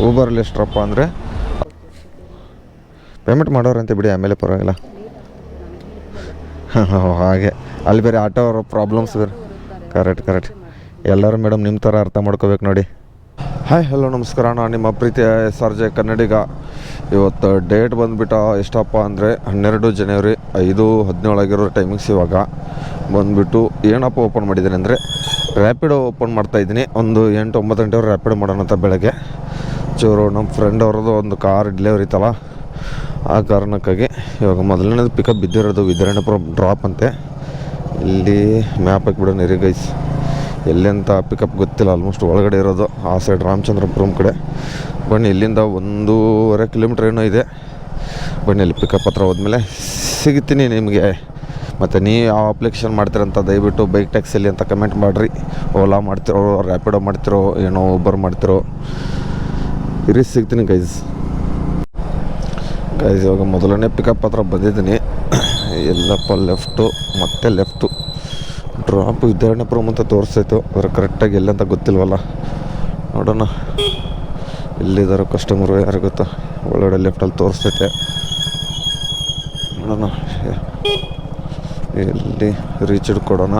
ಊಬರಲ್ಲಿ ಎಷ್ಟರಪ್ಪ ಅಂದರೆ ಪೇಮೆಂಟ್ ಮಾಡೋರಂತೆ ಬಿಡಿ, ಆಮೇಲೆ ಪರವಾಗಿಲ್ಲ. ಹಾಗೆ ಅಲ್ಲಿ ಬೇರೆ ಆಟೋ ಪ್ರಾಬ್ಲಮ್ಸ್ ಬೇರೆ. ಕರೆಕ್ಟ್ ಎಲ್ಲರೂ ಮೇಡಮ್ ನಿಮ್ಮ ಥರ ಅರ್ಥ ಮಾಡ್ಕೋಬೇಕು ನೋಡಿ. ಹಾಯ್ ಹಲೋ ನಮಸ್ಕಾರ, ನಾನು ನಿಮ್ಮ ಪ್ರೀತಿಯ SRJ ಕನ್ನಡಿಗ. ಇವತ್ತು ಡೇಟ್ ಬಂದುಬಿಟ್ಟು ಎಷ್ಟಪ್ಪ ಅಂದರೆ 12 ಜನವರಿ 5:17 ಆಗಿರೋ ಟೈಮಿಂಗ್ಸ್. ಇವಾಗ ಬಂದುಬಿಟ್ಟು ಏನಪ್ಪ ಓಪನ್ ಮಾಡಿದ್ದೀನಿ ಅಂದರೆ ರ್ಯಾಪಿಡೋ ಓಪನ್ ಮಾಡ್ತಾಯಿದ್ದೀನಿ. ಒಂದು 8-9 ಗಂಟೆವರೆಗೆ ರ್ಯಾಪಿಡೋ ಮಾಡೋಣ ಅಂತ. ಬೆಳಗ್ಗೆ ಚೂರು ನಮ್ಮ ಫ್ರೆಂಡ್ ಅವ್ರದ್ದು ಒಂದು ಕಾರ್ ಡೆಲಿವರಿ ಇತ್ತಲ್ಲ, ಆ ಕಾರಣಕ್ಕಾಗಿ ಇವಾಗ ಮೊದಲನೇದು ಪಿಕಪ್ ಬಿದ್ದಿರೋದು ವಿದ್ಯಾರಣ್ಯಪುರ ಡ್ರಾಪ್ ಅಂತೆ. ಇಲ್ಲಿ ಮ್ಯಾಪ್ ಹಾಕಿಬಿಡೋಣ ಇರಿ ಗೈಸ್, ಎಲ್ಲಿ ಅಂತ ಪಿಕಪ್ ಗೊತ್ತಿಲ್ಲ. ಆಲ್ಮೋಸ್ಟ್ ಒಳಗಡೆ ಇರೋದು ಆ ಸೈಡ್ ರಾಮಚಂದ್ರಪುರಂ ಕಡೆ. ಬನ್ನಿ, ಇಲ್ಲಿಂದ 1.5 ಕಿಲೋಮೀಟ್ರ್ ಏನೋ ಇದೆ. ಬನ್ನಿ, ಅಲ್ಲಿ ಪಿಕಪ್ ಹತ್ರ ಹೋದ್ಮೇಲೆ ಸಿಗ್ತೀನಿ ನಿಮಗೆ. ಮತ್ತು ನೀವು ಯಾವ ಅಪ್ಲಿಕೇಶನ್ ಮಾಡ್ತೀರಂತ ದಯವಿಟ್ಟು ಬೈಕ್ ಟ್ಯಾಕ್ಸಿಲಿ ಅಂತ ಕಮೆಂಟ್ ಮಾಡಿರಿ. ಓಲಾ ಮಾಡ್ತಿರೋ, ರ್ಯಾಪಿಡೋ ಮಾಡ್ತಿರೋ, ಏನೋ ಊಬರ್ ಮಾಡ್ತಿರೋ, ಇರಿ ಸಿಗ್ತೀನಿ ಗೈಸ್. ಇವಾಗ ಮೊದಲನೇ ಪಿಕಪ್ ಹತ್ರ ಬಂದಿದ್ದೀನಿ. ಎಲ್ಲಪ್ಪ ಲೆಫ್ಟು, ಮತ್ತೆ ಲೆಫ್ಟು ಡ್ರಾಪ್ ವಿದ್ಯಾರಣ್ಯಪುರಂ ಅಂತ ತೋರಿಸ್ತಾಯಿತ್ತು. ಆದರೆ ಕರೆಕ್ಟಾಗಿ ಎಲ್ಲಂತ ಗೊತ್ತಿಲ್ವಲ್ಲ, ನೋಡೋಣ. ಎಲ್ಲಿದ್ದಾರೋ ಕಸ್ಟಮರು, ಯಾರು ಗೊತ್ತಾ. ಒಳಗಡೆ ಲೆಫ್ಟಲ್ಲಿ ತೋರಿಸ್ತೈತೆ, ನೋಡೋಣ ಎಲ್ಲಿ ರೀಚ್ಡ್ ಕೊಡೋಣ.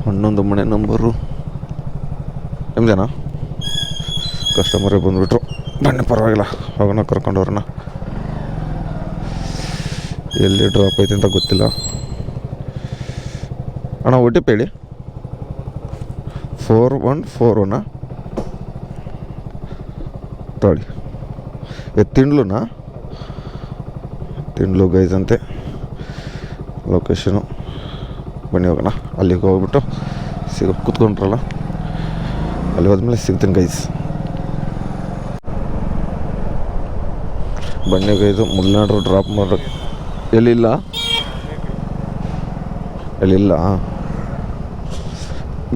11 ಮನೆ ನಂಬರು ನಿಮ್ದೇನಾ? ಕಸ್ಟಮರೇ ಬಂದುಬಿಟ್ರು. ಬನ್ನಿ ಪರವಾಗಿಲ್ಲ, ಹೋಗೋಣ, ಕರ್ಕೊಂಡವ್ರನ್ನ. ಎಲ್ಲಿ ಡ್ರಾಪ್ ಐತೆ ಅಂತ ಗೊತ್ತಿಲ್ಲ. ಅಣ್ಣ OTP ಹೇಳಿ. 4141 ತೊಳಿ. ತಿಂಡ್ಲುನಾ? ತಿಂಡ್ಲು ಗೈಸ್ ಅಂತೆ ಲೊಕೇಶನು. ಬನ್ನಿ ಹೋಗೋಣ. ಅಲ್ಲಿಗೆ ಹೋಗ್ಬಿಟ್ಟು ಕೂತ್ಕೊಂಡ್ರಲ್ಲ, ಅಲ್ಲಿ ಹೋದ್ಮೇಲೆ ಸಿಗ್ತೀನಿ ಗೈಸ್. ಬನ್ನಿ ಗೈದು, ಮೊದಲನೇಡ್ರು ಡ್ರಾಪ್ ಮಾಡೋಕ್ಕೆ ಎಲ್ಲಿಲ್ಲ.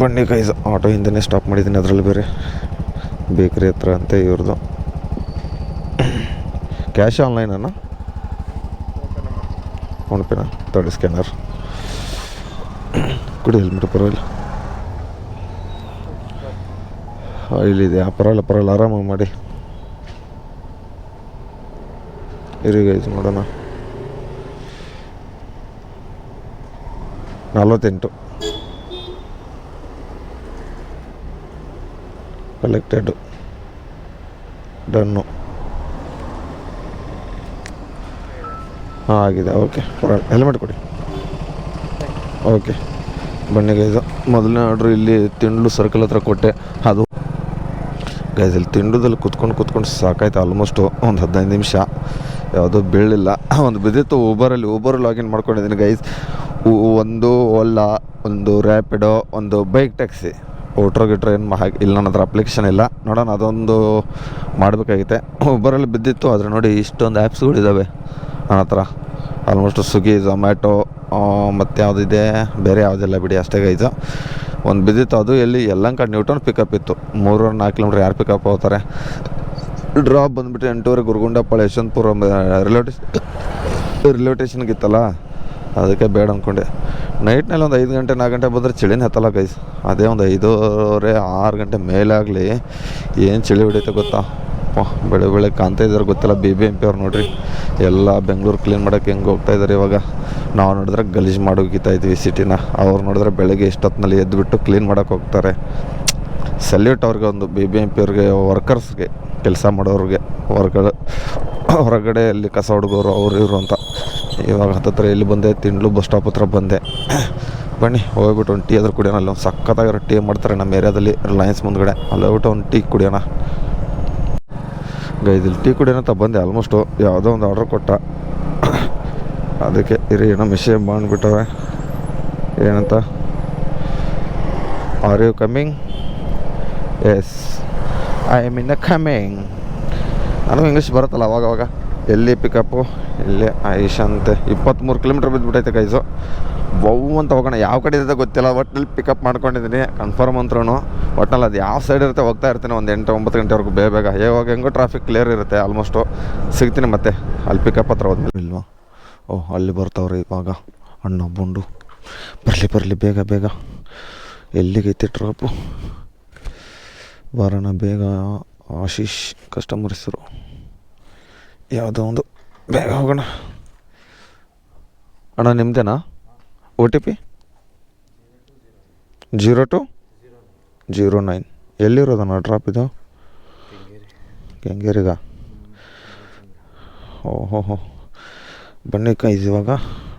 ಬನ್ನಿ ಗೈಸ್, ಆಟೋ ಹಿಂದೆನೇ ಸ್ಟಾಪ್ ಮಾಡಿದ್ದೀನಿ. ಅದರಲ್ಲಿ ಬೇರೆ ಬೇಕ್ರಿ ಹತ್ರ ಅಂತೆ ಇವ್ರದ್ದು. ಕ್ಯಾಶ್ ಆನ್ಲೈನಾ? ಫೋನ್ಪೇನಾ? ತರ್ಡ್ ಸ್ಕ್ಯಾನರ್ ಕೊಡಿ. ಹೆಲ್ಮೆಟ್ ಪರವಾಗಿಲ್ಲ, ಇಲ್ಲಿದೆ. ಪರವಾಗಿಲ್ಲ ಆರಾಮಾಗಿ ಮಾಡಿ ಇರಿ ಗೈಸ್. ನೋಡೋಣ. 48 ಕಲೆಕ್ಟೆಡ್, ಡನ್ನು. ಹಾಂ ಆಗಿದೆ. ಓಕೆ, ಹೆಲ್ಮೆಟ್ ಕೊಡಿ. ಓಕೆ ಬನ್ನಿ ಗೈಸ್, ಮೊದಲನೇ ಆರ್ಡ್ರು ಇಲ್ಲಿ ತಿಂಡ್ಲು ಸರ್ಕಲ್ ಹತ್ರ ಕೊಟ್ಟೆ. ಅದು ಗೈಸ್ ಇಲ್ಲಿ ತಿಂಡುದಲ್ಲಿ ಕುತ್ಕೊಂಡು ಸಾಕಾಯ್ತು. ಆಲ್ಮೋಸ್ಟು ಒಂದು 15 ನಿಮಿಷ. ಯಾವುದೂ ಬೀಳಲಿಲ್ಲ. ಒಂದು ಬಿದ್ದಿತ್ತು ಊಬರ್ ಲಾಗಿನ್ ಮಾಡ್ಕೊಂಡಿದ್ದೀನಿ ಗೈಸ್. ಒಂದು ಓಲಾ, ಒಂದು ರ್ಯಾಪಿಡೋ, ಒಂದು ಬೈಕ್ ಟ್ಯಾಕ್ಸಿ. ಓಟ್ರೋ ಏನು ಇಲ್ಲ, ನನ್ನ ಹತ್ರ ಅಪ್ಲಿಕೇಶನ್ ಇಲ್ಲ. ನೋಡೋಣ, ಅದೊಂದು ಮಾಡಬೇಕಾಗಿತ್ತೆ. ಊಬರಲ್ಲಿ ಬಿದ್ದಿತ್ತು, ಆದರೆ ನೋಡಿ ಇಷ್ಟೊಂದು ಆ್ಯಪ್ಸ್ಗಳಿದ್ದಾವೆ ನನ್ನ ಹತ್ರ. ಆಲ್ಮೋಸ್ಟ್ ಸ್ವಿಗ್ಗಿ, ಝೊಮ್ಯಾಟೊ, ಮತ್ತು ಯಾವುದಿದೆ ಬೇರೆ ಯಾವುದಿಲ್ಲ ಬಿಡಿ, ಅಷ್ಟೇ ಗೈಸು. ಒಂದು ಬಿದ್ದಿತ್ತು, ಅದು ಎಲ್ಲಿ ಯಲಹಂಕ ನ್ಯೂಟನ್ ಪಿಕಪ್ ಇತ್ತು. 3-4 ಕಿಲೋಮೀಟ್ರ್ ಯಾರು ಪಿಕಪ್ ಹೋಗ್ತಾರೆ. ಡ್ರಾಪ್ ಬಂದುಬಿಟ್ಟು 8:00 ಗುರುಗುಂಡಪಾಳ ಯಶವಂತಪುರ ರಿಲೇವ್ ಸ್ಟೇಷನ್ಗಿತ್ತಲ್ಲ, ಅದಕ್ಕೆ ಬೇಡ ಅಂದ್ಕೊಂಡೆ. ನೈಟ್ನಲ್ಲಿ ಒಂದು 5 ಗಂಟೆ 4 ಗಂಟೆ ಬಂದರೆ ಚಳಿನೇ ಹತ್ತಲ್ಲ ಗೈಸ್. ಅದೇ ಒಂದು 5:30-6 ಗಂಟೆ ಮೇಲಾಗಲಿ ಏನು ಚಳಿ ಹೊಡಿಯುತ್ತೆ ಗೊತ್ತಾ. ಬೆಳೆ ಕಾಣ್ತಾ ಇದ್ದಾರೆ ಗೊತ್ತಿಲ್ಲ. BBMP ಅವ್ರು ನೋಡ್ರಿ, ಎಲ್ಲ ಬೆಂಗಳೂರು ಕ್ಲೀನ್ ಮಾಡೋಕ್ಕೆ ಹೆಂಗೆ ಹೋಗ್ತಾಯಿದ್ದಾರೆ. ಇವಾಗ ನಾವು ನೋಡಿದ್ರೆ ಗಲೀಜು ಮಾಡೋಗಿತ್ತಾ ಇದ್ವಿ ಸಿಟಿನ. ಅವ್ರು ನೋಡಿದ್ರೆ ಬೆಳಗ್ಗೆ ಇಷ್ಟೊತ್ತಿನಲ್ಲಿ ಎದ್ದುಬಿಟ್ಟು ಕ್ಲೀನ್ ಮಾಡೋಕ್ಕೆ ಹೋಗ್ತಾರೆ. ಸಲ್ಯೂಟ್ ಅವ್ರಿಗೆ, ಒಂದು BBMP ಅವ್ರಿಗೆ, ವರ್ಕರ್ಸ್ಗೆ, ಕೆಲಸ ಮಾಡೋರಿಗೆ, ಹೊರಗಡೆ ಅಲ್ಲಿ ಕಸ ಹುಡುಗೋರು ಅವರು ಇವರು ಅಂತ. ಇವಾಗ ಹತ್ತತ್ರ ಎಲ್ಲಿ ಬಂದೆ, ತಿಂಡ್ಲು ಬಸ್ ಸ್ಟಾಪ್ ಹತ್ರ ಬಂದೆ. ಬನ್ನಿ ಹೋಗ್ಬಿಟ್ಟು ಒಂದು ಟೀ ಆದರೂ ಕುಡಿಯೋಣ. ಅಲ್ಲಿ ಒಂದು ಸಖತ್ತಾಗಿರೋ ಟೀ ಮಾಡ್ತಾರೆ ನಮ್ಮ ಏರಿಯಾದಲ್ಲಿ, ರಿಲಯನ್ಸ್ ಮುಂದ್ಗಡೆ. ಅಲ್ಲಿ ಹೋಗ್ಬಿಟ್ಟು ಒಂದು ಟೀ ಕುಡಿಯೋಣ ಗೈಸ್. ಇಲ್ಲಿ ಟೀ ಕುಡಿಯೋಣ ಅಂತ ಬಂದೆ. ಆಲ್ಮೋಸ್ಟು ಯಾವುದೋ ಒಂದು ಆರ್ಡ್ರ್ ಕೊಟ್ಟ, ಅದಕ್ಕೆ ಇರಿ ಏನೋ ಮೆಸೇಜ್ ಬಂದುಬಿಟ್ಟವೆ. ಏನಂತ, are you coming? Yes I am in coming. ನನಗೂ ಇಂಗ್ಲೀಷ್ ಬರುತ್ತಲ್ಲ ಅವಾಗವಾಗ. ಎಲ್ಲಿ ಪಿಕಪ್ಪು, ಇಲ್ಲೇ ಆಯುಷ್ ಅಂತೆ. 23 ಕಿಲೋಮೀಟ್ರ್ ಬಿದ್ದುಬಿಟ್ಟೈತೆ ಗೈಸು. ಅಂತ ಹೋಗೋಣ. ಯಾವ ಕಡೆ ಇರುತ್ತೆ ಗೊತ್ತಿಲ್ಲ, ಒಟ್ಟಿನಲ್ಲಿ ಪಿಕಪ್ ಮಾಡ್ಕೊಂಡಿದ್ದೀನಿ ಕನ್ಫರ್ಮ್ ಅಂದ್ರೂ. ಒಟ್ಟಿನಲ್ಲಿ ಅದು ಯಾವ ಸೈಡ್ ಇರುತ್ತೆ ಹೋಗ್ತಾ ಇರ್ತೀನಿ. ಒಂದು 8-9 ಗಂಟೆವರೆಗೂ ಬೇಗ. ಇವಾಗ ಹೆಂಗೋ ಟ್ರಾಫಿಕ್ ಕ್ಲಿಯರ್ ಇರುತ್ತೆ ಆಲ್ಮೋಸ್ಟು. ಸಿಗ್ತೀನಿ ಮತ್ತೆ ಅಲ್ಲಿ ಪಿಕಪ್ ಹತ್ರ ಹೋದ್ಮೇಲೆ. ಇಲ್ವಾ? ಓಹ್, ಅಲ್ಲಿ ಬರ್ತಾವ್ರಿ ಇವಾಗ ಅಣ್ಣ ಬಂಡು. ಬರಲಿ ಬೇಗ. ಎಲ್ಲಿಗೈತೆ ಟ್ರಾಪು? ಬರೋಣ ಬೇಗ. ಆಶೀಶ್ ಕಸ್ಟಮರ್ ಹೆಸರು ಯಾವುದೋ ಒಂದು. ಬೇಗ ಹೋಗೋಣ ಅಣ್ಣ. ನಿಮ್ಮದೇನಾ OTP? 0209. ಎಲ್ಲಿರೋದಣ್ಣ ಡ್ರಾಪ್ ಇದು? ಕೆಂಗೇರಿಗ? ಓಹೋ ಬನ್ನಿ ಕೈಸ್, ಇವಾಗ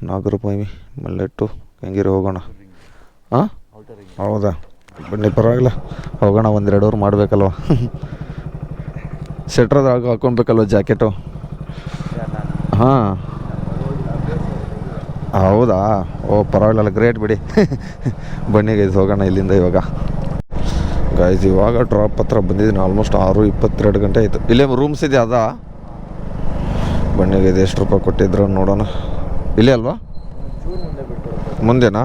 ನಾಗರೂಪಾಯಿ ಮಲ್ಲೆಟ್ಟು ಕೆಂಗೇರಿ ಹೋಗೋಣ. ಹಾಂ ಹೌದಾ, ಬನ್ನಿ ಪರವಾಗಿಲ್ಲ ಹೋಗೋಣ. 1-2 ಅವರ್ ಮಾಡಬೇಕಲ್ವ. ಸ್ವೆಟ್ರದಾಗ ಹಾಕೊಳ್ಬೇಕಲ್ವ ಜಾಕೆಟು? ಹಾಂ ಹೌದಾ, ಪರವಾಗಿಲ್ಲ, ಗ್ರೇಟ್ ಬಿಡಿ. ಬನ್ನಿ ಗೈಸ್ ಹೋಗೋಣ ಇಲ್ಲಿಂದ ಇವಾಗ. ಗೈಸ್ ಇವಾಗ ಡ್ರಾಪ್ ಹತ್ರ ಬಂದಿದ್ದೀನಿ. ಆಲ್ಮೋಸ್ಟ್ 6:22 ಗಂಟೆ ಆಯಿತು. ಇಲ್ಲೇ ರೂಮ್ಸ್ ಇದೆ ಅದಾ? ಬನ್ನಿ ಗೈಸ್ ಎಷ್ಟು ರೂಪಾಯಿ ಕೊಟ್ಟಿದ್ರು ನೋಡೋಣ. ಇಲ್ಲೇ ಅಲ್ವಾ? ಮುಂದೆನಾ?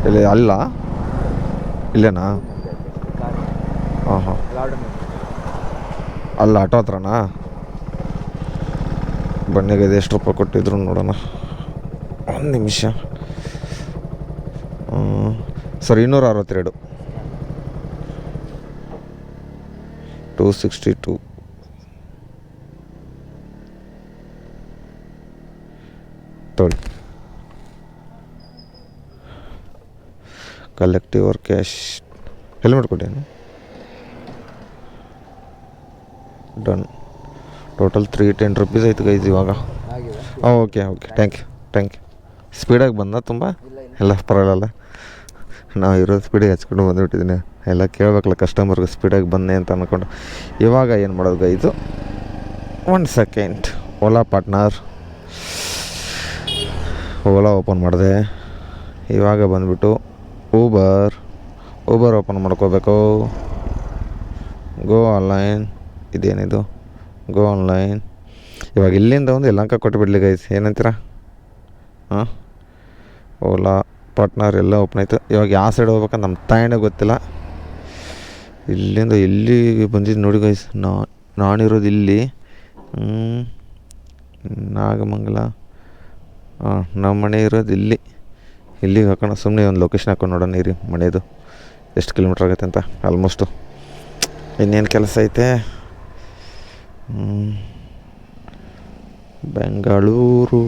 ಇಲ್ಲಿ ಅಲ್ಲ, ಇಲ್ಲೇನಾ? ಹಾಂ ಅಲ್ಲ, ಆಟೋ ಹತ್ರನಾ? ಬನ್ನಿಗೆ ಎಷ್ಟು ರೂಪಾಯಿ ಕೊಟ್ಟಿದ್ರು ನೋಡೋಣ. 1 ನಿಮಿಷ ಸರ್. 262 262 ತೊಳಿ. Collective or cash? ಹೆಲ್ಮೆಟ್ ಕೊಟ್ಟೇನು? ಡನ್. ಟೋಟಲ್ 310 rupees ಆಯ್ತು ಗೈಸ್ ಇವಾಗ. Okay thank you. ಸ್ಪೀಡಾಗಿ ಬಂದ ತುಂಬ? ಎಲ್ಲ ಪರವಾಗಿಲ್ಲ, ನಾವು ಇರೋ ಸ್ಪೀಡಿಗೆ ಹಚ್ಕೊಂಡು ಬಂದುಬಿಟ್ಟಿದ್ದೀನಿ. ಎಲ್ಲ ಕೇಳಬೇಕಲ್ಲ ಕಸ್ಟಮರ್ಗೆ ಸ್ಪೀಡಾಗಿ ಬಂದೆ ಅಂತ ಅಂದ್ಕೊಂಡು. ಇವಾಗ ಏನು ಮಾಡೋದು guys, 1 second. Ola partner, Ola open ಮಾಡಿದೆ. ಇವಾಗ ಬಂದುಬಿಟ್ಟು ಊಬರ್ ಓಪನ್ ಮಾಡ್ಕೋಬೇಕು. ಗೋ ಆನ್ಲೈನ್, ಇದೇನಿದು? ಗೋ ಆನ್ಲೈನ್. ಇವಾಗ ಇಲ್ಲಿಂದ ಒಂದು ಯಲಹಂಕ ಕೊಟ್ಟುಬಿಡ್ಲಿ ಗೈಸ್, ಏನಂತೀರ? ಹಾಂ, ಓಲಾ ಪಾರ್ಟ್ನರ್ ಎಲ್ಲ ಓಪನ್ ಆಯಿತು. ಇವಾಗ ಯಾವ ಸೈಡ್ ಹೋಗ್ಬೇಕಂತ ನಮ್ಮ ತಾಯಿನೇ ಗೊತ್ತಿಲ್ಲ. ಇಲ್ಲಿಂದ ಎಲ್ಲಿಗೆ ಬಂದಿದ್ದು ನೋಡಿ ಗೈಸ್. ನಾನಿರೋದು ಇಲ್ಲಿ ನಾಗಮಂಗಲ. ಹಾಂ, ನಮ್ಮ ಮನೆ ಇರೋದು ಇಲ್ಲಿಗೆ ಹಾಕೋಣ. ಸುಮ್ಮನೆ ಒಂದು ಲೊಕೇಶನ್ ಹಾಕೊಂಡು ನೋಡೋಣ ನೀರಿ ಮನೆಯದು ಎಷ್ಟು ಕಿಲೋಮೀಟ್ರ್ ಆಗುತ್ತೆ ಅಂತ. ಆಲ್ಮೋಸ್ಟು ಇನ್ನೇನು ಕೆಲಸ ಐತೆ. ಬೆಂಗಳೂರು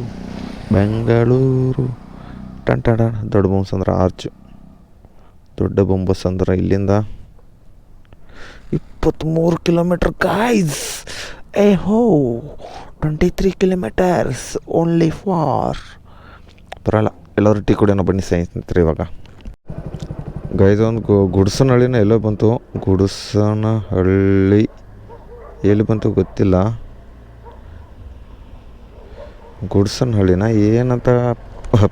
ಟಂಟಡ. ದೊಡ್ಡ ಬೊಮ್ಮಸಂದ್ರ ಆರ್ಚು. ದೊಡ್ಡ ಬೊಮ್ಮಸಂದ್ರ ಇಲ್ಲಿಂದ 23 kilometre guys. 23 kilometers only for. ಬರೋಲ್ಲ, ಎಲ್ಲರೂ ಟೀ ಕುಡಿಯೋಣ ಬನ್ನಿ ಸ್ನೇಹಿತರೆ. ಇವಾಗ ಗೈಸ್ ಒಂದು ಗುಡ್ಸನಹಳ್ಳಿನ ಎಲ್ಲೋ ಬಂತು. ಗುಡ್ಸನಹಳ್ಳಿ ಎಲ್ಲಿ ಬಂತು ಗೊತ್ತಿಲ್ಲ. ಗುಡ್ಸನಹಳ್ಳಿನ ಏನಂತ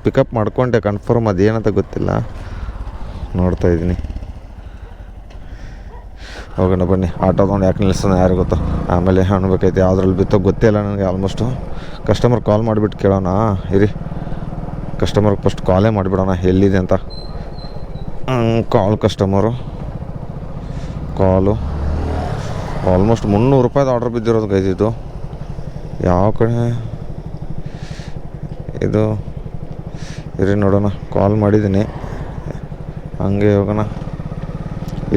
ಪಿಕಪ್ ಮಾಡ್ಕೊಂಡೆ, ಕನ್ಫರ್ಮ್ ಅದೇನಂತ ಗೊತ್ತಿಲ್ಲ. ನೋಡ್ತಾ ಇದ್ದೀನಿ. ಹೋಗೋಣ ಬನ್ನಿ. ಆಟೋ ತೊಗೊಂಡು ಯಾಕೆ ನಿಲ್ಲಿಸೋಣ ಯಾರು ಗೊತ್ತು. ಆಮೇಲೆ ಅನ್ಬೇಕೈತೆ ಯಾವುದ್ರಲ್ಲಿ ಬಿತ್ತೋ ಗೊತ್ತಿಲ್ಲ ನನಗೆ. ಆಲ್ಮೋಸ್ಟು ಕಸ್ಟಮರ್ ಕಾಲ್ ಮಾಡಿಬಿಟ್ಟು ಕೇಳೋಣ ಇರಿ. ಕಸ್ಟಮರ್ಗೆ ಫಸ್ಟ್ ಕಾಲೇ ಮಾಡಿಬಿಡೋಣ ಎಲ್ಲಿದೆ ಅಂತ. ಕಾಲು ಆಲ್ಮೋಸ್ಟ್ 300 ರೂಪಾಯ್ದು ಆರ್ಡ್ರ್ ಬಿದ್ದಿರೋದು ಗೈಸ್. ಇದು ಯಾವ ಕಡೆ ಇದು? ಇರಿ ನೋಡೋಣ. ಕಾಲ್ ಮಾಡಿದ್ದೀನಿ, ಹಂಗೆ ಹೋಗೋಣ.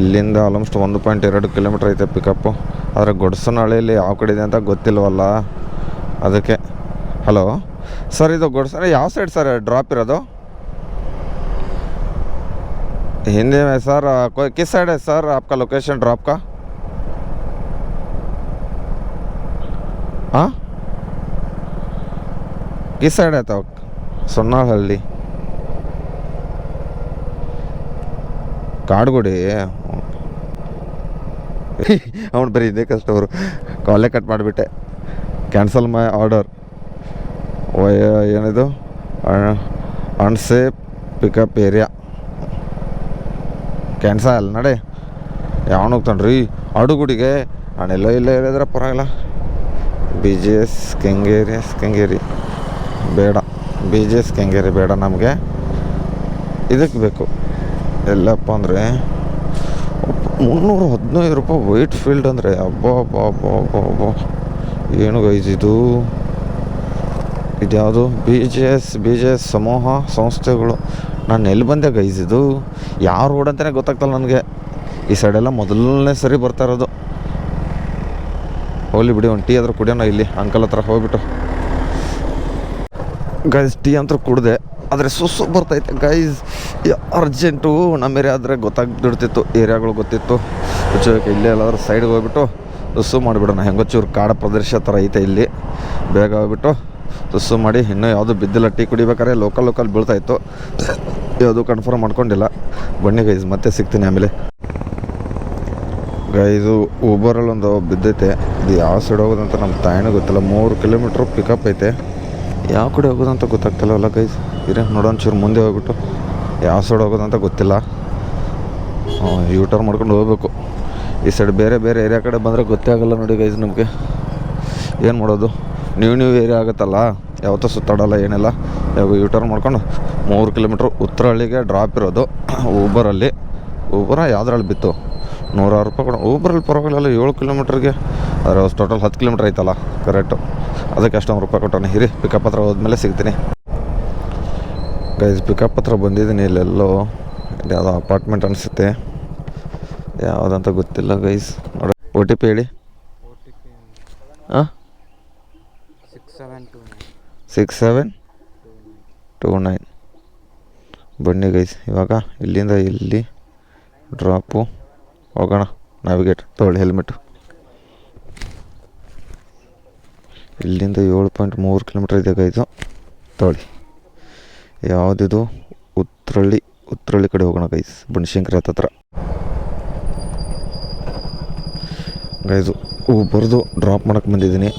ಇಲ್ಲಿಂದ ಆಲ್ಮೋಸ್ಟ್ 1.2 ಕಿಲೋಮೀಟ್ರ್ ಐತೆ ಪಿಕಪ್ಪು. ಆದರೆ ಗೊಡ್ಸನಹಳ್ಳಿಯಲ್ಲಿ ಯಾವ ಕಡೆ ಇದೆ ಅಂತ ಗೊತ್ತಿಲ್ವಲ್ಲ, ಅದಕ್ಕೆ. ಹಲೋ ಸರ್, ಇದು ಗೊಡ್ಸನಹಳ್ಳಿ ಯಾವ ಸೈಡ್ ಸರ್ ಡ್ರಾಪ್ ಇರೋದು? हिंदी में सर कोई किस साइड है सर आपका लोकेशन ड्रॉप का? हाँ, किस साइड है तो? ಸೊನ್ನಾಹಳ್ಳಿ, ಕಾಡುಗೋಡಿ. ಅವ್ನು ಬರೀ ಇದೇ ಕಸ್ಟಮರು. ಕಾಲೇ ಕಟ್ ಮಾಡಿಬಿಟ್ಟೆ. Cancel my order. ಏನಿದು? ಅನ್ಸೇಫ್ ಪಿಕಪ್ ಏರಿಯಾ ಕ್ಯಾನ್ಸಲ್ ನಡೆ. ಯಾವನು ಹೋಗ್ತಾನ್ರಿ ಆಡುಗುಡಿಗೆ? ನಾನೆಲ್ಲ ಹೇಳಿದ್ರೆ ಪರವಾಗಿಲ್ಲ. BGS ಕೆಂಗೇರಿ ಬೇಡ. BGS ಕೆಂಗೇರಿ ಬೇಡ ನಮಗೆ. ಇದಕ್ಕೆ ಬೇಕು ಎಲ್ಲಪ್ಪ ಅಂದರೆ 315 ರೂಪಾಯಿ ವೈಟ್ ಫೀಲ್ಡ್ ಅಂದರೆ. ಅಬ್ಬಾ ಏನು ಗೈಸ್ ಇದು? ಇದ್ಯಾವುದು? BGS ಸಮೂಹ ಸಂಸ್ಥೆಗಳು. ನಾನು ಎಲ್ಲಿ ಬಂದೆ ಗೈಸ್? ಇದು ಯಾವ ರೋಡ್ ಅಂತಲೇ ಗೊತ್ತಾಗ್ತಲ್ಲ ನನಗೆ. ಈ ಸೈಡೆಲ್ಲ ಮೊದಲನೇ ಸರಿ ಬರ್ತಾ ಇರೋದು. ಹೋಗ್ಲಿ ಬಿಡಿ, ಒಂದು ಟೀ ಆದರೂ ಕುಡಿಯೋಣ ಇಲ್ಲಿ ಅಂಕಲ್ ಹತ್ರ ಹೋಗ್ಬಿಟ್ಟು. ಗೈಸ್ ಟೀ ಅಂತೂ ಕುಡಿದೆ, ಆದರೆ ಸುಸ್ಸು ಬರ್ತೈತೆ ಗೈಸ್. ಅರ್ಜೆಂಟು ನಮ್ಮ ಏರಿಯಾ ಆದರೆ ಗೊತ್ತಾಗ್ಬಿಡ್ತಿತ್ತು, ಏರಿಯಾಗಳು ಗೊತ್ತಿತ್ತು. ಇಲ್ಲೇ ಎಲ್ಲಾದ್ರೂ ಸೈಡ್ಗೆ ಹೋಗ್ಬಿಟ್ಟು ಸುಸ್ಸು ಮಾಡಿಬಿಡೋಣ. ಹೆಂಗೋ ಚೂರು ಕಾಡ ಪ್ರದೇಶ ಥರ ಐತೆ ಇಲ್ಲಿ. ಬೇಗ ಹೋಗ್ಬಿಟ್ಟು ಸುಸ್ಸು ಮಾಡಿ, ಇನ್ನೂ ಯಾವುದು ಬಿದ್ದಿಲ್ಲ. ಟೀ ಕುಡಿಬೇಕಾದ್ರೆ ಲೋಕಲ್ ಬೀಳ್ತಾಯಿತ್ತು, ಯಾವುದು ಕನ್ಫರ್ಮ್ ಮಾಡ್ಕೊಂಡಿಲ್ಲ. ಬನ್ನಿ ಗೈಸ್, ಮತ್ತೆ ಸಿಗ್ತೀನಿ ಆಮೇಲೆ. ಗೈಸು ಊಬರಲ್ಲಿ ಒಂದು ಬಿದ್ದೈತೆ. ಇದು ಯಾವ ಸೈಡ್ ಹೋಗೋದಂತ ನಮ್ಮ ತಾಯಿನೂ ಗೊತ್ತಿಲ್ಲ. 3 ಕಿಲೋಮೀಟ್ರ್ ಪಿಕಪ್ ಐತೆ. ಯಾವ ಕಡೆ ಹೋಗೋದಂತ ಗೊತ್ತಾಗ್ತಿಲ್ಲವಲ್ಲ ಗೈಸ್. ಇರೇ ನೋಡೋಣ ಚೂರು ಮುಂದೆ ಹೋಗ್ಬಿಟ್ಟು. ಯಾವ ಸೈಡ್ ಹೋಗೋದಂತ ಗೊತ್ತಿಲ್ಲ. ಯೂ ಟರ್ನ್ ಮಾಡ್ಕೊಂಡು ಹೋಗ್ಬೇಕು. ಈ ಸೈಡ್ ಬೇರೆ ಏರಿಯಾ ಕಡೆ ಬಂದರೆ ಗೊತ್ತೇ ಆಗೋಲ್ಲ ನೋಡಿ ಗೈಸ್ ನಮಗೆ. ಏನು ಮಾಡೋದು, ನ್ಯೂ ಏರಿಯಾ ಆಗುತ್ತಲ್ಲ, ಯಾವತ್ತೂ ಸುತ್ತಾಡೋಲ್ಲ ಏನಿಲ್ಲ. ಯಾವಾಗ ಯೂ ಟರ್ನ್ ಮಾಡ್ಕೊಂಡು 3 ಕಿಲೋಮೀಟ್ರ್ ಉತ್ತರಹಳ್ಳಿಗೆ ಡ್ರಾಪ್ ಇರೋದು. ಊಬರಲ್ಲಿ ಯಾವುದ್ರಲ್ಲಿ ಬಿತ್ತು 106 ರೂಪಾಯಿ ಕೊಡ. ಊಬರಲ್ಲಿ ಪರವಾಗಿಲ್ಲ, 7 ಕಿಲೋಮೀಟ್ರಿಗೆ. ಆದರೆ ಟೋಟಲ್ 10 ಕಿಲೋಮೀಟ್ರ್ ಐತಲ್ಲ ಕರೆಕ್ಟು. ಅದಕ್ಕೆ ಅಷ್ಟೊಂದು ರೂಪಾಯಿ ಕೊಟ್ಟವನೆ. ಹಿರಿ ಪಿಕಪ್ ಹತ್ರ ಹೋದ್ಮೇಲೆ ಸಿಗ್ತೀನಿ ಗೈಸ್. ಪಿಕಪ್ ಹತ್ರ ಬಂದಿದ್ದೀನಿ. ಇಲ್ಲೆಲ್ಲೋ ಯಾವುದೋ ಅಪಾರ್ಟ್ಮೆಂಟ್ ಅನಿಸುತ್ತೆ, ಯಾವುದಂತ ಗೊತ್ತಿಲ್ಲ ಗೈಸ್. ನೋಡಿ OTP ಹೇಳಿ. ಹಾಂ 6729. ಬನ್ನಿ ಗೈಸ್, ಇವಾಗ ಇಲ್ಲಿಂದ ಇಲ್ಲಿ ಡ್ರಾಪು ಹೋಗೋಣ. ನ್ಯಾವಿಗೇಟ್ ತೊಗೊಳ್ಳಿ, ಹೆಲ್ಮೆಟು. ಇಲ್ಲಿಂದ 7.3 ಕಿಲೋಮೀಟ್ರ್ ಇದೆ ಗೈಸು, ತೊಗೊಳ್ಳಿ. ಯಾವುದಿದು, ಉತ್ರಳ್ಳಿ ಕಡೆ ಹೋಗೋಣ ಗೈಸ್, ಬನಶಂಕರಿ ಹತ್ರ. ಗೈಸು ಬರ್ದು ಡ್ರಾಪ್ ಮಾಡೋಕ್ಕೆ ಬಂದಿದ್ದೀನಿ.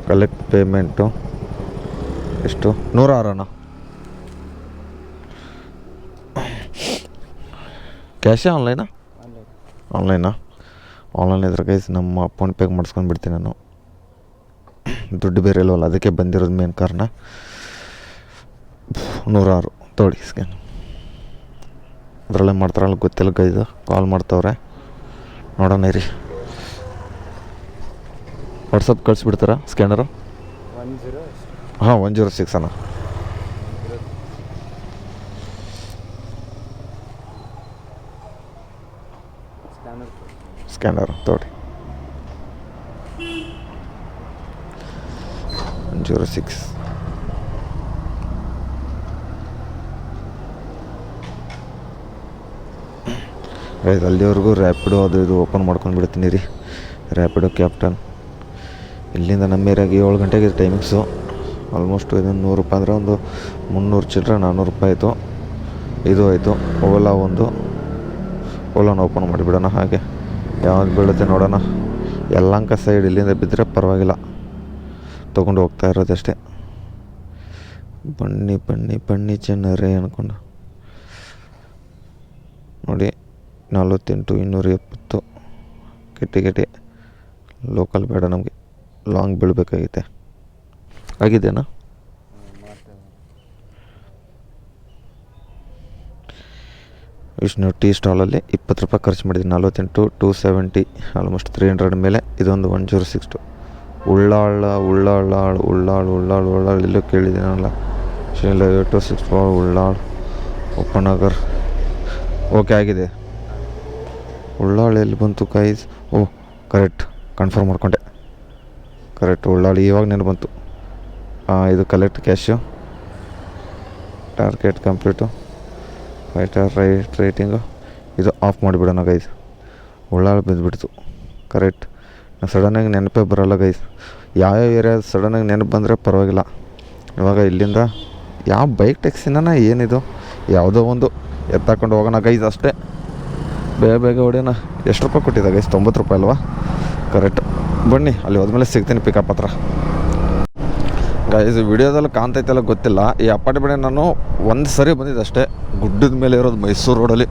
ಕಲೆಕ್ಟ್ ಪೇಮೆಂಟು ಎಷ್ಟು, 106 ಕ್ಯಾಶೇ ಆನ್ಲೈನಾ? ಆನ್ಲೈನ್ ಇದ್ರೆ ಗೈಸ್ ನಮ್ಮ ಫೋನ್ಪೇಗೆ ಮಾಡಿಸ್ಕೊಂಡು ಬಿಡ್ತೀನಿ ನಾನು. ದುಡ್ಡು ಬೇರೆ ಇಲ್ವಲ್ಲ, ಅದಕ್ಕೆ ಬಂದಿರೋದು ಮೇನ್ ಕಾರಣ. 106 ತೊಗೊಳ್ಳಿ ಸ್ಕ್ಯಾನ್. ಅದರಲ್ಲೇ ಮಾಡ್ತಾರಲ್ಲ ಗೊತ್ತಿಲ್ಲ ಗೈಸ್, ಕಾಲ್ ಮಾಡ್ತವ್ರೆ, ನೋಡೋಣ ಇರಿ. ವಾಟ್ಸಪ್ ಕಳಿಸ್ಬಿಡ್ತಾರಾ ಸ್ಕ್ಯಾನರು? 106 ಅಣ್ಣ. ಸ್ಕ್ಯಾನರ್ ತೊಗೊಳ್ಳಿ. 106. ಗೈಸ್ ಅಲ್ಲಿವರೆಗೂ ರ್ಯಾಪಿಡೋ ಅದು ಇದು ಓಪನ್ ಮಾಡ್ಕೊಂಡು ಬಿಡ್ತೀನಿ ರೀ. ರ್ಯಾಪಿಡೋ ಕ್ಯಾಪ್ಟನ್. ಇಲ್ಲಿಂದ ನಮ್ಮ ಏರಿಯಾಗೆ 7 ಗಂಟೆಗೆ ಟೈಮಿಂಗ್ಸು. ಆಲ್ಮೋಸ್ಟ್ ಇದನ್ನು 100 ರೂಪಾಯಿ ಅಂದರೆ ಒಂದು 300 ಚಿಲ್ಲರೆ 400 ರೂಪಾಯಿ ಆಯಿತು. ಇದು ಆಯಿತು. ಓಲಾನ ಓಪನ್ ಮಾಡಿಬಿಡೋಣ. ಹಾಗೆ ಯಾವ್ದು ಬೀಳುತ್ತೆ ನೋಡೋಣ. ಯಲಹಂಕ ಸೈಡ್ ಇಲ್ಲಿಂದ ಬಿದ್ದರೆ ಪರವಾಗಿಲ್ಲ, ತೊಗೊಂಡು ಹೋಗ್ತಾ ಇರೋದಷ್ಟೇ. ಬನ್ನಿ ಜನರೇ ಅಂದ್ಕೊಂಡು ನೋಡಿ. 48 270 ಕೆಟ್ಟಿ ಲೋಕಲ್ ಬೇಡ ನಮಗೆ, ಲಾಂಗ್ ಬೀಳಬೇಕಾಗೈತೆ. ಆಗಿದೆನಾ? ವಿಷ್ಣು ಟೀ ಸ್ಟಾಲಲ್ಲಿ 20 ರೂಪಾಯಿ ಖರ್ಚು ಮಾಡಿದ್ದೀನಿ. 48 270 ಆಲ್ಮೋಸ್ಟ್ 300 ಮೇಲೆ. ಇದೊಂದು 106. ಉಳ್ಳಾಳ್ ಇಲ್ಲೂ ಕೇಳಿದ್ದೀನಲ್ಲ. 264 ಉಳ್ಳಾಳ್ ಉಪನಗರ್. ಓಕೆ ಆಗಿದೆ. ಉಳ್ಳಾಳ್ ಎಲ್ಲಿ ಬಂತು ಗೈಸ್? ಕರೆಕ್ಟ್, ಕನ್ಫರ್ಮ್ ಮಾಡ್ಕೊಂಡೆ. ಕರೆಕ್ಟ್, ಉಳ್ಳಾಳ್ ಇವಾಗ ನೆನಪು ಬಂತು. ಇದು collect cash. Target complete. 5 star rating. ಇದು ಆಫ್ ಮಾಡಿಬಿಡೋಣ ಗೈಸ್. ಉಳ್ಳಾಳ್ ಬಿದ್ದುಬಿಡ್ತು. ಕರೆಕ್ಟ್. ಸಡನ್ನಾಗಿ ನೆನಪೇ ಬರೋಲ್ಲ ಗೈಸ್. ಯಾವ್ಯಾವ ಏರಿಯಾ ಸಡನ್ನಾಗಿ ನೆನಪು ಬಂದರೆ ಪರವಾಗಿಲ್ಲ. ಇವಾಗ ಇಲ್ಲಿಂದ ಯಾವ ಬೈಕ್ ಟ್ಯಾಕ್ಸಿನ ಏನಿದು, ಯಾವುದೋ ಒಂದು ಎತ್ತಾಕೊಂಡು ಹೋಗೋಣ ಗೈಸ್ ಅಷ್ಟೇ. ಬೇಗ ಹೊಡೆಯೋಣ. ಎಷ್ಟು ರೂಪಾಯಿ ಕೊಟ್ಟಿದ್ದ ಗೈಸ್? 90 ರೂಪಾಯಿ ಅಲ್ವಾ? ಕರೆಕ್ಟ್. ಬನ್ನಿ, ಅಲ್ಲಿ ಹೋದ್ಮೇಲೆ ಸಿಗ್ತೀನಿ ಪಿಕಪ್ ಹತ್ರ. ಗೈಸ್ ವಿಡಿಯೋದಲ್ಲಿ ಕಾಣ್ತೈತೆಲ್ಲ ಗೊತ್ತಿಲ್ಲ. ಈ ಅಪಾರ್ಟ್ಮೆಂಟ್ ನಾನು ಒಂದು ಸರಿ ಬಂದಿದ್ದೆ ಅಷ್ಟೇ. ಗುಡ್ಡದ ಮೇಲೆ ಇರೋದು, ಮೈಸೂರು ರೋಡಲ್ಲಿ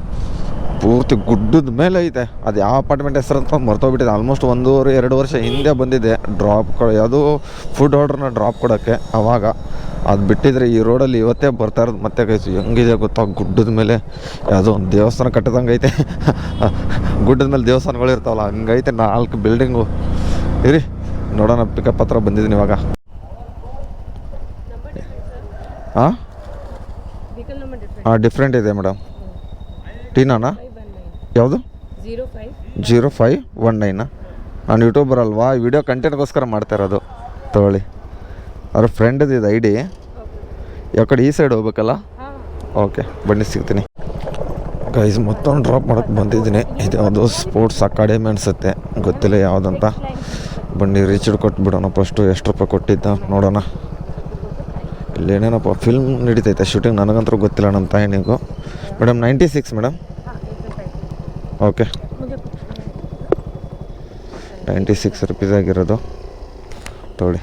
ಪೂರ್ತಿ ಗುಡ್ಡದ ಮೇಲೆ ಐತೆ. ಅದು ಯಾವ ಅಪಾರ್ಟ್ಮೆಂಟ್ ಹೆಸರು ಅಂತ ಮರ್ತೋಗ್ಬಿಟ್ಟಿದೆ. ಆಲ್ಮೋಸ್ಟ್ 1.5-2 ವರ್ಷ ಹಿಂದೆ ಬಂದಿದ್ದೆ ಡ್ರಾಪ್ ಯಾವುದೋ ಫುಡ್ ಆರ್ಡ್ರನ್ನ ಡ್ರಾಪ್ ಕೊಡೋಕ್ಕೆ. ಆವಾಗ ಅದು ಬಿಟ್ಟಿದ್ರೆ ಈ ರೋಡಲ್ಲಿ ಇವತ್ತೇ ಬರ್ತಾ ಇರೋದು. ಮತ್ತೆ ಗೈಸ್ ಹೆಂಗಿದೆ ಗೊತ್ತಾ, ಗುಡ್ಡದ ಮೇಲೆ ಯಾವುದೋ ಒಂದು ದೇವಸ್ಥಾನ ಕಟ್ಟಿದಂಗೆ ಐತೆ. ಗುಡ್ಡದ ಮೇಲೆ ದೇವಸ್ಥಾನಗಳು ಇರ್ತಾವಲ್ಲ, ಹಂಗೈತೆ 4 ಬಿಲ್ಡಿಂಗು. ಇರಿ ನೋಡೋಣ. ಪಿಕಪ್ ಹತ್ರ ಬಂದಿದ್ದೀನಿ ಇವಾಗ. ಡಿಫ್ರೆಂಟ್ ಇದೆ ಮೇಡಮ್. ಟೀನಾನಾ ಯಾವುದು 0519 ನಾನು ಯೂಟ್ಯೂಬರ್ ಅಲ್ವಾ ವಿಡಿಯೋ ಕಂಟೆಂಟ್ಗೋಸ್ಕರ ಮಾಡ್ತಾ ಇರೋದು ತೊಗೊಳ್ಳಿ. ಅವ್ರ ಫ್ರೆಂಡದು ಇದು ಐ ಡಿ. ಯಾವ ಕಡೆ ಈ ಸೈಡ್ ಹೋಗ್ಬೇಕಲ್ಲ? ಓಕೆ ಬನ್ನಿ ಸಿಗ್ತೀನಿ ಗೈಸ್. ಮತ್ತೊಂದು ಡ್ರಾಪ್ ಮಾಡೋಕ್ಕೆ ಬಂದಿದ್ದೀನಿ. ಇದು ಯಾವುದೋ ಸ್ಪೋರ್ಟ್ಸ್ ಅಕಾಡೆಮಿ ಅನಿಸುತ್ತೆ, ಗೊತ್ತಿಲ್ಲ ಯಾವುದಂತ. ಬನ್ನಿ ರೀಚ್ ಕೊಟ್ಬಿಡೋಣ ಫಸ್ಟು. ಎಷ್ಟು ರೂಪಾಯಿ ಕೊಟ್ಟಿದ್ದ ನೋಡೋಣ. ಇಲ್ಲೇನೇನಪ್ಪ ಫಿಲ್ಮ್ ನಡೀತೈತೆ ಶೂಟಿಂಗ್, ನನಗಂತೂ ಗೊತ್ತಿಲ್ಲ ನಮ್ಮ ತಾಯಿನಿಗೂ. Madam 96 madam. ಓಕೆ 96 ರುಪೀಸ್ ಆಗಿರೋದು ತೊಗೊಳ್ಳಿ.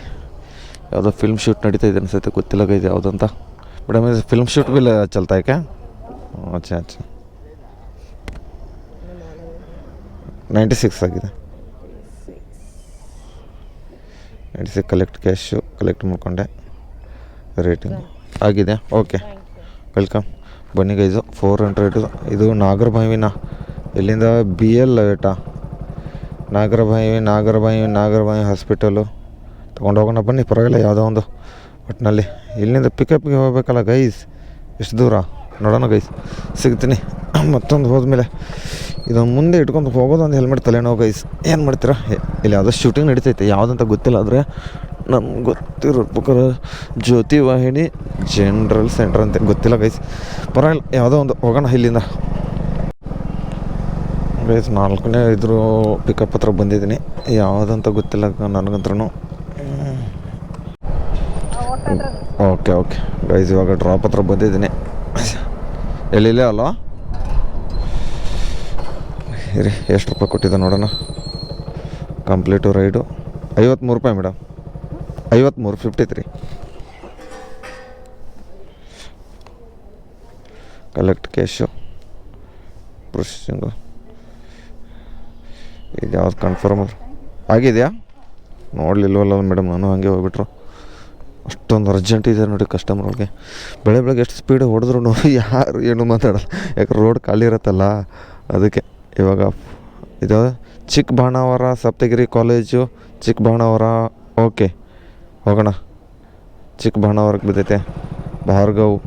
ಯಾವುದೋ ಫಿಲ್ಮ್ ಶೂಟ್ ನಡೀತಾಯಿದೆ ಅನ್ಸುತ್ತೆ, ಗೊತ್ತಿಲ್ಲ ಗೈಸ್ ಯಾವುದಂತ. ಮೇಡಮ್ ಇದು ಫಿಲ್ಮ್ ಶೂಟ್ भी चलता है क्या? अच्छा 96 ಆಗಿದೆ. 96 ಕಲೆಕ್ಟ್ ಕ್ಯಾಶು ಕಲೆಕ್ಟ್ ಮಾಡ್ಕೊಂಡೆ. ರೇಟಿಂಗ್ ಆಗಿದೆ. Okay welcome. ಬನ್ನಿ ಗೈಸು 400. ಇದು ನಾಗರಭಾವಿನ ಇಲ್ಲಿಂದ BL ಏಟಾ ನಾಗರಭಾವಿ ಹಾಸ್ಪಿಟಲು ತೊಗೊಂಡು ಹೋಗೋಣ ಬನ್ನಿ, ಪರವಾಗಿಲ್ಲ. ಯಾವುದೋ ಒಂದು ಒಟ್ಟಿನಲ್ಲಿ ಇಲ್ಲಿಂದ ಪಿಕಪ್ಗೆ ಹೋಗ್ಬೇಕಲ್ಲ ಗೈಸ್. ಎಷ್ಟು ದೂರ ನೋಡೋಣ ಗೈಸ್, ಸಿಗ್ತೀನಿ. ಮತ್ತೊಂದು ಹೋದ್ಮೇಲೆ ಇದೊಂದು ಮುಂದೆ ಇಟ್ಕೊಂಡು ಹೋಗೋದೊಂದು ಹೆಲ್ಮೆಟ್ ತಲೆನೋವು ಗೈಸ್. ಏನು ಮಾಡ್ತೀರಾ? ಇಲ್ಲಿ ಯಾವುದೋ ಶೂಟಿಂಗ್ ನಡೀತೈತೆ, ಯಾವುದಂತ ಗೊತ್ತಿಲ್ಲ. ಆದರೆ ನಮ್ಗೆ ಗೊತ್ತಿರೋ ಪ್ರಕಾರ ಜ್ಯೋತಿ ವಾಹಿನಿ ಜನರಲ್ ಸೆಂಟರ್ ಅಂತ ಗೊತ್ತಿಲ್ಲ ಗೈಸ್. ಪರವಾಗಿಲ್ಲ, ಯಾವುದೋ ಒಂದು ಹೋಗೋಣ ಇಲ್ಲಿಂದ ಗೈಸ್. 4ನೇ ಇದ್ರು ಪಿಕಪ್ ಹತ್ರ ಬಂದಿದ್ದೀನಿ, ಯಾವುದಂತ ಗೊತ್ತಿಲ್ಲ ನನಗಂದ್ರೂ. ಓಕೆ ಗೈಸ್, ಇವಾಗ ಡ್ರಾಪ್ ಹತ್ರ ಬಂದಿದ್ದೀನಿ. ಎಲ್ಲಿಲ್ಲ ಅಲ್ವಾ? ಇರಿ ಎಷ್ಟು ರೂಪಾಯಿ ಕೊಟ್ಟಿದ್ದೆ ನೋಡೋಣ. ಕಂಪ್ಲೀಟು ರೈಡು 53 ರೂಪಾಯಿ ಮೇಡಮ್. 53 53. Collect cash processing. ಇದು ಯಾವ್ದು ಕನ್ಫರ್ಮ್ ಆಗಿದೆಯಾ ನೋಡಲಿಲ್ವಲ್ಲ ಮೇಡಮ್. ನಾನು ಹಾಗೆ ಹೋಗ್ಬಿಟ್ರು. ಅಷ್ಟೊಂದು ಅರ್ಜೆಂಟ್ ಇದೆ ನೋಡಿ ಕಸ್ಟಮರ್ಗೆ. ಬೆಳಗ್ಗೆ ಎಷ್ಟು ಸ್ಪೀಡ್ ಹೊಡೆದ್ರು ಯಾರು ಏನು ಮಾತಾಡಲ್ಲ, ಯಾಕೆ ರೋಡ್ ಖಾಲಿ ಇರುತ್ತಲ್ಲ ಅದಕ್ಕೆ. ಇವಾಗ ಇದು ಚಿಕ್ಕಬಾಣಾವರ ಸಪ್ತಗಿರಿ ಕಾಲೇಜು ಚಿಕ್ಕಬಾಣಾವರ. ಓಕೆ ಹೋಗೋಣ. ಚಿಕ್ಕಬಾಣಾವರಕ್ಕೆ ಬಿದ್ದೈತೆ ಭಾರ್ಗವ್.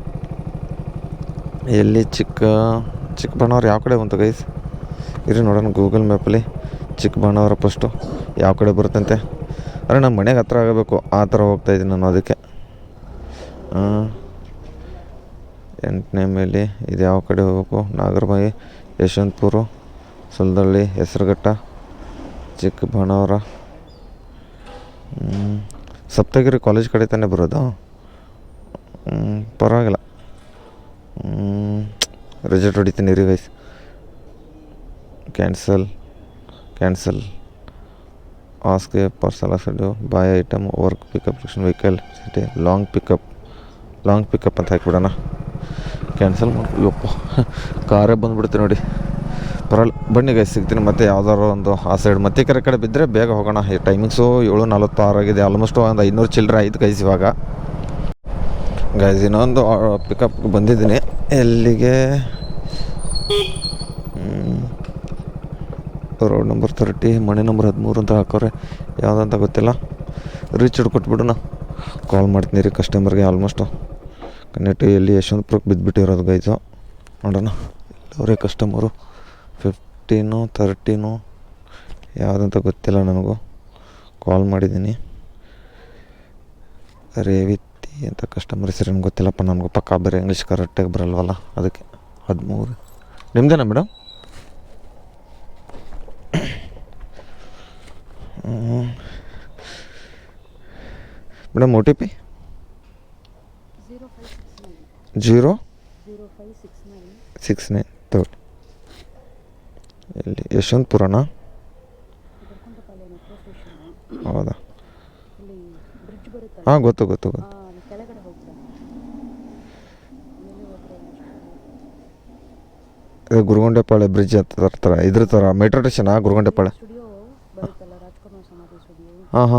ಎಲ್ಲಿ ಚಿಕ್ಕಬಾಣಾವರ ಯಾವ ಕಡೆ ಬಂತು ಗೈಸ್? ಇರಿ ನೋಡೋಣ ಗೂಗಲ್ ಮ್ಯಾಪಲ್ಲಿ. ಚಿಕ್ಕಬಾಣಾವರ ಫಸ್ಟು ಯಾವ ಕಡೆ ಬರುತ್ತಂತೆ. ಅರೆ ನಮ್ಮ ಮನೆಗೆ ಹತ್ರ ಆಗಬೇಕು, ಆ ಥರ ಹೋಗ್ತಾಯಿದ್ದೀನಿ ನಾನು ಅದಕ್ಕೆ. 8ನೇ ಮೇಲೆ ಇದು ಯಾವ ಕಡೆ ಹೋಗ್ಬೇಕು? ನಾಗರಬಾವಿ, ಯಶವಂತಪುರ, ಸುಲ್ದಳ್ಳಿ, ಹೆಸರುಘಟ್ಟ, ಚಿಕ್ಕಬಾಣಾವರ. ಸಪ್ತಗಿರಿ ಕಾಲೇಜ್ ಕಡೆ ತಾನೇ ಬರೋದು. ಪರವಾಗಿಲ್ಲ. ರಿಜೆಕ್ಟ್ ಹೊಡಿತೀನಿ ರೀ ಗೈಸ್. ಕ್ಯಾನ್ಸಲ್ ಆಸ್ಕೆ ಪಾರ್ಸಲ್ ಆಸಡು boy item work pickup vehicle city long pickup ಅಂತ ಹಾಕಿಬಿಡೋಣ. ಕ್ಯಾನ್ಸಲ್ ಮಾಡ್ಕೊಪ್ಪ, ಕಾರೇ ಬಂದುಬಿಡ್ತೀನಿ ನೋಡಿ. ಪರವಾಗಿಲ್ಲ ಬನ್ನಿ ಗೈಸ್, ಸಿಗ್ತೀನಿ ಮತ್ತೆ ಯಾವ್ದಾದ್ರು ಒಂದು ಆ ಸೈಡ್ ಮತ್ತೆ ಕಡೆ ಬಿದ್ದರೆ ಬೇಗ ಹೋಗೋಣ. ಈ ಟೈಮಿಂಗ್ಸು 7:46 ಆಗಿದೆ. ಆಲ್ಮೋಸ್ಟ್ ಒಂದು 500 ಚಿಲ್ಲರೆ ಆಯ್ತು ಗೈಸ್ ಇವಾಗ. ಗೈಸ್ ಇನ್ನೊಂದು ಪಿಕಪ್ಗೆ ಬಂದಿದ್ದೀನಿ. ಎಲ್ಲಿಗೆ? ರೋಡ್ ನಂಬರ್ 30 ಮನೆ ನಂಬರ್ 13 ಅಂತ ಹಾಕೋರೆ, ಯಾವುದಂತ ಗೊತ್ತಿಲ್ಲ. ರೀಚ್ ಕೊಟ್ಬಿಡೋಣ. ಕಾಲ್ ಮಾಡ್ತೀನಿ ರೀ ಕಸ್ಟಮರ್ಗೆ. ಆಲ್ಮೋಸ್ಟು ಕನೆಕ್ಟ್ ಎಲ್ಲಿ ಯಶವಂತಪುರಕ್ಕೆ ಬಿದ್ದುಬಿಟ್ಟಿರೋದು ಗೈಸು. ನೋಡೋಣ ಅವರೇ ಕಸ್ಟಮರು. 15 13 ಯಾವುದಂತ ಗೊತ್ತಿಲ್ಲ ನನಗೂ. ಕಾಲ್ ಮಾಡಿದ್ದೀನಿ. ರೇವತಿ ಅಂತ ಕಸ್ಟಮರ್ ಹೆಸರೇನು ಗೊತ್ತಿಲ್ಲಪ್ಪ ನನಗೂ. ಪಕ್ಕ ಬೇರೆ ಇಂಗ್ಲೀಷ್ ಕರೆಕ್ಟಾಗಿ ಬರಲ್ವಲ್ಲ ಅದಕ್ಕೆ. 13 ನಿಮ್ಮದೇನಾ ಮೇಡಮ್? ಮೇಡಮ್ OTP 0569 ತಗೊಳ್ಳಿ. ಎಲ್ಲಿ? ಯಶವಂತಪುರನಾ? ಹೌದಾ? ಹಾಂ ಗೊತ್ತು. ಇದು ಗುರುಗೊಂಡೆಪಾಳ್ಯ ಬ್ರಿಡ್ಜ್ ಹತ್ರ ಇದ್ರ ಥರ ಮೆಟ್ರೋ ಸ್ಟೇಷನಾ? ಗುರುಗೊಂಡೆಪಾಳ್ಯ. ಹಾಂ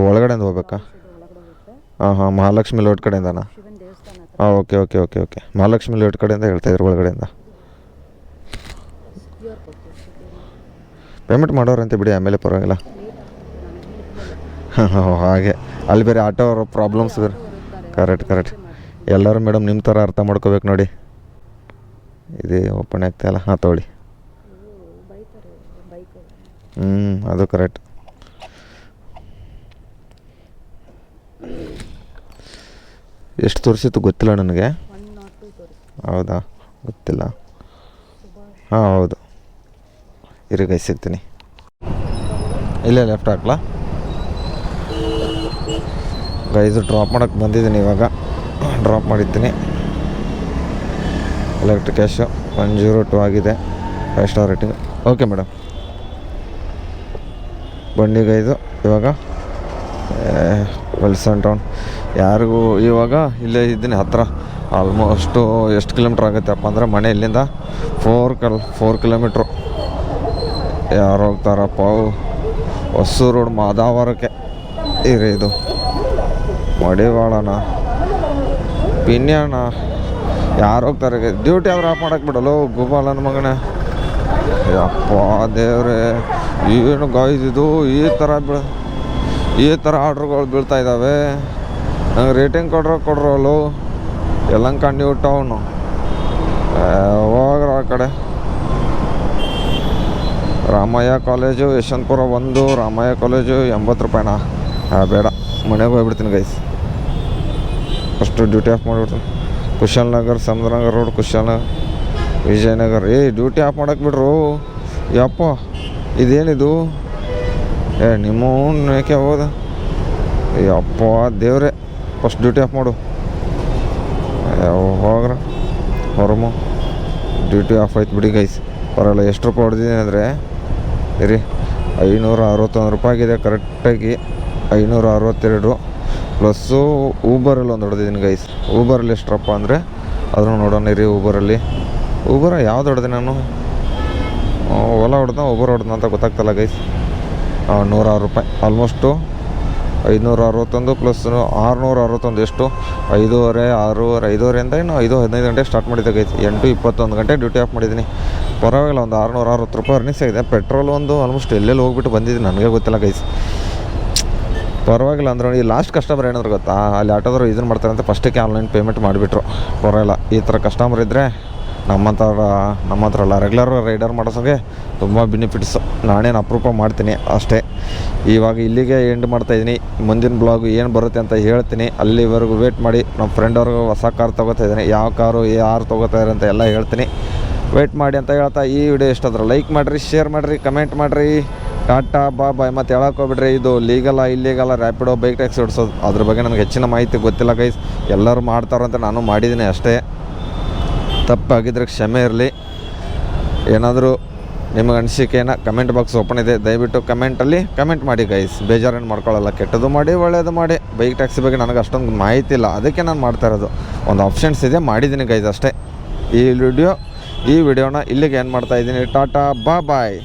ಒಳಗಡೆಯಿಂದ ಹೋಗ್ಬೇಕಾ? ಹಾಂ ಮಹಾಲಕ್ಷ್ಮಿ ಲೇಔಟ್ ಕಡೆಯಿಂದನಾ? ಹಾಂ ಓಕೆ ಮಹಾಲಕ್ಷ್ಮಿ ಲೇಔಟ್ ಕಡೆಯಿಂದ ಹೇಳ್ತಾಯಿದ್ರು ಒಳಗಡೆಯಿಂದ. ಪೇಮೆಂಟ್ ಮಾಡೋರಂತೆ ಬಿಡಿ, ಆಮೇಲೆ ಪರವಾಗಿಲ್ಲ. ಹಾಗೆ ಅಲ್ಲಿ ಬೇರೆ ಆಟೋ ಪ್ರಾಬ್ಲಮ್ಸ್ ಬೇರೆ. ಕರೆಕ್ಟ್ ಎಲ್ಲರೂ ಮೇಡಮ್ ನಿಮ್ಮ ಥರ ಅರ್ಥ ಮಾಡ್ಕೋಬೇಕು ನೋಡಿ. ಇದು ಓಪನ್ ಆಗ್ತಾಯಿಲ್ಲ. ಹಾಂ ತೊಗೊಳ್ಳಿ. ಅದು ಕರೆಕ್ಟ್. ಎಷ್ಟು ತೋರಿಸಿತ್ತು ಗೊತ್ತಿಲ್ಲ ನನಗೆ. ಹೌದಾ, ಗೊತ್ತಿಲ್ಲ. ಹಾಂ ಹೌದು, ಇರಿ ಸಿಗ್ತೀನಿ. ಇಲ್ಲೇ ಲೆಫ್ಟ್ ಹಾಕ್ಲಾ ಗೈಸು? ಡ್ರಾಪ್ ಮಾಡೋಕ್ಕೆ ಬಂದಿದ್ದೀನಿ ಇವಾಗ. ಡ್ರಾಪ್ ಮಾಡಿದ್ದೀನಿ. ಎಲೆಕ್ಟ್ರಿಕ್ ಕ್ಯಾಶು 102 ಆಗಿದೆ. 5 ಸ್ಟಾರ್ ರೇಟಿಂಗ್. ಓಕೆ ಮೇಡಮ್, ಬನ್ನಿ ಗೈಸು. ಇವಾಗ ವಿಲ್ಸನ್ ಟೌನ್ ಯಾರಿಗೂ ಇವಾಗ ಇಲ್ಲೇ ಇದ್ದೀನಿ ಹತ್ತಿರ. ಆಲ್ಮೋಸ್ಟು ಎಷ್ಟು ಕಿಲೋಮೀಟ್ರ್ ಆಗುತ್ತಪ್ಪ ಅಂದರೆ ಮನೆ ಇಲ್ಲಿಂದ 4 ಕಿಲೋಮೀಟ್ರು. ಯಾರು ಹೋಗ್ತಾರಪ್ಪ? ಹೊಸೂರು ರೋಡ್ ಮಾದಾವರಕ್ಕೆ ಇರಿ. ಇದು ಮಡಿವಾಳನ ಪಿನ್ಯಾಣ ಯಾರು ಹೋಗ್ತಾರೆ? ಡ್ಯೂಟಿ ಆದ್ರೆ ಆಫ್ ಮಾಡಕ್ಕೆ ಬಿಡಲು ಗುಬಾಲ ನನ್ನ ಮಗನೇ. ಯಪ್ಪ ದೇವ್ರೆ, ಏನು ಗಾಯ್ಸ್ ಇದು ಈ ಥರ ಆರ್ಡ್ರುಗಳು ಬೀಳ್ತಾ ಇದ್ದಾವೆ. ನಂಗೆ ರೇಟಿಂಗ್ ಕೊಡ್ರಲ್ಲೋ ಎಲ್ಲಂಗೆ ನ್ಯೂ ಟೌನು. ಹೋಗ್ರ ಆ ಕಡೆ. ರಾಮಯ್ಯ ಕಾಲೇಜು ಯಶವಂತಪುರ 1, ರಾಮಯ್ಯ ಕಾಲೇಜು 80 ರೂಪಾಯಿನಾ? ಬೇಡ, ಮನೆಗೆ ಹೋಗ್ಬಿಡ್ತೀನಿ ಗೈಸ್. ಫಸ್ಟು ಡ್ಯೂಟಿ ಆಫ್ ಮಾಡಿಬಿಡ್ತೀನಿ. Kushalnagar, Samudranagar road, Kushalnagar, Vijayanagar. Duty off ಮಾಡಕ್ಕೆ ಬಿಡ್ರು. ಯಪ್ಪ ಇದೇನಿದು? ನಿಮ್ಮ ಏಕೆ ಹೋದ? ಯಪ್ಪ ದೇವ್ರೆ, ಫಸ್ಟ್ ಡ್ಯೂಟಿ ಆಫ್ ಮಾಡು. ಹೋಗ್ರ ಹೊರಮು. ಡ್ಯೂಟಿ ಆಫ್ ಆಯ್ತು ಬಿಡಿ ಗೈಸ್, ಪರವಾಗಿಲ್ಲ. ಎಷ್ಟು ರೂಪಾಯಿ ಹೊಡೆದಿದ್ದೀನಿ ಅಂದರೆ ಇರಿ, 561 ರೂಪಾಯಿ ಆಗಿದೆ ಕರೆಕ್ಟಾಗಿ. 562 ಪ್ಲಸ್ಸು ಊಬರಲ್ಲಿ ಒಂದು ಹೊಡೆದಿದ್ದೀನಿ ಗೈಸ್. ಊಬರಲ್ಲಿ ಎಷ್ಟರಪ್ಪ ಅಂದರೆ ಅದನ್ನು ನೋಡೋಣ ಇರಿ. ಊಬರ ಯಾವ್ದು ಹೊಡೆದೆ ನಾನು? ಓಲಾ ಹೊಡೆದ ಊಬರ್ ಹೊಡೆದ ಅಂತ ಗೊತ್ತಾಗ್ತಲ್ಲ ಗೈಸ್. 106 ರೂಪಾಯಿ. Almost 561 plus 661. ಎಷ್ಟು? 5:30 ಇನ್ನು 5:15 ಗಂಟೆ ಸ್ಟಾರ್ಟ್ ಮಾಡಿದ್ದೆ ಗೈಸ್. 8:21 ಗಂಟೆ ಡ್ಯೂಟಿ ಆಫ್ ಮಾಡಿದ್ದೀನಿ. ಪರವಾಗಿಲ್ಲ, ಒಂದು 660 ರೂಪಾಯಿ ಅರ್ನಿಂಗ್ಸ್ ಆಗಿದೆ. ಪೆಟ್ರೋಲ್ ಒಂದು ಆಲ್ಮೋಸ್ಟ್ ಎಲ್ಲೆಲ್ಲಿ ಹೋಗ್ಬಿಟ್ಟು ಬಂದಿದ್ದೀನಿ ನನಗೆ ಗೊತ್ತಿಲ್ಲ ಗೈಸ್. ಪರವಾಗಿಲ್ಲ. ಅಂದ್ರೆ ಈ ಲಾಸ್ಟ್ ಕಸ್ಟಮರ್ ಏನಾದ್ರು ಗೊತ್ತಾ, ಅಲ್ಲಿ ಆಟೋದವ್ರು ಇದನ್ನು ಮಾಡ್ತಾರೆ ಅಂತ ಫಸ್ಟಿಗೆ ಆನ್ಲೈನ್ ಪೇಮೆಂಟ್ ಮಾಡಿಬಿಟ್ರು. ಪರವಾಗಿಲ್ಲ, ಈ ಥರ ಕಸ್ಟಮರ್ ಇದ್ದರೆ ನಮ್ಮಂಥರಲ್ಲ ರೆಗ್ಯುಲರ್ ರೈಡರ್ ಮಾಡೋಸೋಗೆ ತುಂಬ ಬೆನಿಫಿಟ್ಸು. ನಾನೇನು ಅಪ್ರೂಪ ಮಾಡ್ತೀನಿ ಅಷ್ಟೇ. ಇವಾಗ ಇಲ್ಲಿಗೆ ಎಂಡ್ ಮಾಡ್ತಾಯಿದ್ದೀನಿ. ಮುಂದಿನ ಬ್ಲಾಗು ಏನು ಬರುತ್ತೆ ಅಂತ ಹೇಳ್ತೀನಿ. ಅಲ್ಲಿವರೆಗೂ ವೇಟ್ ಮಾಡಿ. ನಮ್ಮ ಫ್ರೆಂಡ್ ಅವ್ರಿಗೂ ಹೊಸ ಕಾರ್ ತೊಗೋತಾ ಇದ್ದೀನಿ. ಯಾವ ಕಾರು ಯಾರು ತೊಗೋತಾರೆ ಅಂತ ಎಲ್ಲ ಹೇಳ್ತೀನಿ. ವೇಟ್ ಮಾಡಿ ಅಂತ ಹೇಳ್ತಾ ಈ ವಿಡಿಯೋ ಇಷ್ಟಾದ್ರೆ ಲೈಕ್ ಮಾಡಿರಿ, ಶೇರ್ ಮಾಡಿರಿ, ಕಮೆಂಟ್ ಮಾಡಿರಿ. ಟಾಟಾ ಬಾಯ್. ಮತ್ತು ಹೇಳಕ್ಕೆ ಹೋಗ್ಬಿಡ್ರಿ ಇದು ಲೀಗಲ್ಲ ಇಲ್ಲೀಗಲ್ಲ ರ್ಯಾಪಿಡೋ ಬೈಕ್ ಟ್ಯಾಕ್ಸಿ ಓಡಿಸೋದು. ಅದ್ರ ಬಗ್ಗೆ ನನಗೆ ಹೆಚ್ಚಿನ ಮಾಹಿತಿ ಗೊತ್ತಿಲ್ಲ ಗೈಸ್. ಎಲ್ಲರೂ ಮಾಡ್ತಾರಂತ ನಾನು ಮಾಡಿದ್ದೀನಿ ಅಷ್ಟೇ. ತಪ್ಪಾಗಿದ್ರೆ ಕ್ಷಮೆ ಇರಲಿ. ಏನಾದರೂ ನಿಮಗೆ ಅನಿಸಿಕೆನ ಕಮೆಂಟ್ ಬಾಕ್ಸ್ ಓಪನ್ ಇದೆ, ದಯವಿಟ್ಟು ಕಮೆಂಟಲ್ಲಿ ಕಮೆಂಟ್ ಮಾಡಿ ಗೈಸ್. ಬೇಜಾರೇನು ಮಾಡ್ಕೊಳ್ಳಲ್ಲ. ಕೆಟ್ಟದ್ದು ಮಾಡಿ ಒಳ್ಳೆಯದು ಮಾಡಿ. ಬೈಕ್ ಟ್ಯಾಕ್ಸಿ ಬಗ್ಗೆ ನನಗೆ ಅಷ್ಟೊಂದು ಮಾಹಿತಿ ಇಲ್ಲ, ಅದಕ್ಕೆ ನಾನು ಮಾಡ್ತಾ ಇರೋದು. ಒಂದು ಆಪ್ಷನ್ಸ್ ಇದೆ, ಮಾಡಿದ್ದೀನಿ ಗೈಸ್ ಅಷ್ಟೇ. ಈ ವಿಡಿಯೋನ ಇಲ್ಲಿಗೆ ಏನು ಮಾಡ್ತಾಯಿದ್ದೀನಿ. ಟಾಟಾ ಬಾಯ್.